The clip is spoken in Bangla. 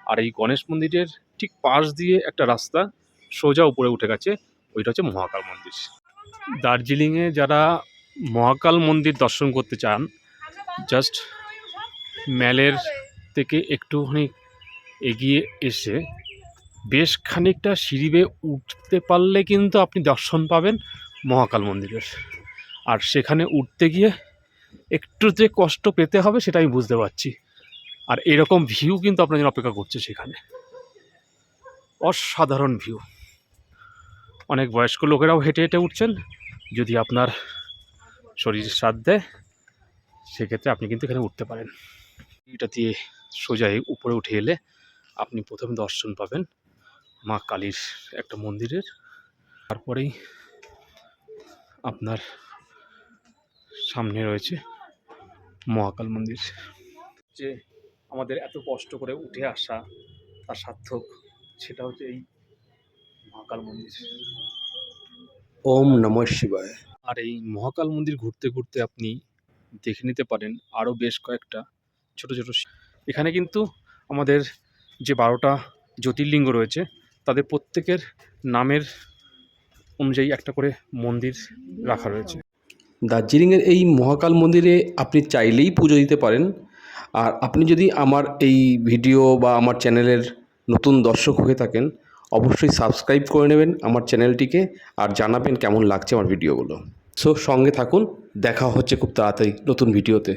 আর এই গণেশ মন্দিরের ঠিক পাশ দিয়ে একটা রাস্তা সোজা উপরে উঠে গেছে, ওইটা হচ্ছে মহাকাল মন্দির। দার্জিলিংয়ে যারা মহাকাল মন্দির দর্শন করতে চান, জাস্ট ম্যালের থেকে একটুখানি এগিয়ে এসে বেশ খানিকটা সিঁড়ি বেয়ে উঠতে পারলে কিন্তু আপনি দর্শন পাবেন মহাকাল মন্দিরের। আর সেখানে উঠতে গিয়ে একটু যে কষ্ট পেতে হবে সেটা আমি বুঝতে পারছি। আর এরকম ভিউ কিন্তু আপনার জন্য অপেক্ষা করছে সেখানে, অসাধারণ ভিউ। অনেক বয়স্ক লোকেরাও হেঁটে হেঁটে উঠছেন, যদি আপনার শরীর সাথ দেয় সেক্ষেত্রে আপনি কিন্তু এখানে উঠতে পারেন। এটা দিয়ে সোজা উপরে উঠে এলে আপনি প্রথমে দর্শন পাবেন মা কালীর একটা মন্দিরের, তারপরেই আপনার সামনে রয়েছে মহাকাল মন্দির। যে আমাদের এত কষ্ট করে উঠে আসা তার সার্থক, সেটা হচ্ছে এই মহাকাল মন্দির। ওম নমঃ শিবায়। আর এই মহাকাল মন্দির ঘুরতে ঘুরতে আপনি দেখে নিতে পারেন আরও বেশ কয়েকটা ছোট ছোট। এখানে কিন্তু আমাদের যে 12টা জ্যোতির্লিঙ্গ রয়েছে তাদের প্রত্যেকের নামের অনুযায়ী একটা করে মন্দির রাখা রয়েছে। দার্জিলিংয়ের এই মহাকাল মন্দিরে আপনি চাইলেই পুজো দিতে পারেন। আর আপনি যদি আমার এই ভিডিও বা আমার চ্যানেলের নতুন দর্শক হয়ে থাকেন, অবশ্যই সাবস্ক্রাইব করে নেবেন আমার চ্যানেলটিকে, আর জানাবেন কেমন লাগছে আমার ভিডিওগুলো। সো সঙ্গে থাকুন, দেখা হচ্ছে খুব তাড়াতাড়ি নতুন ভিডিওতে।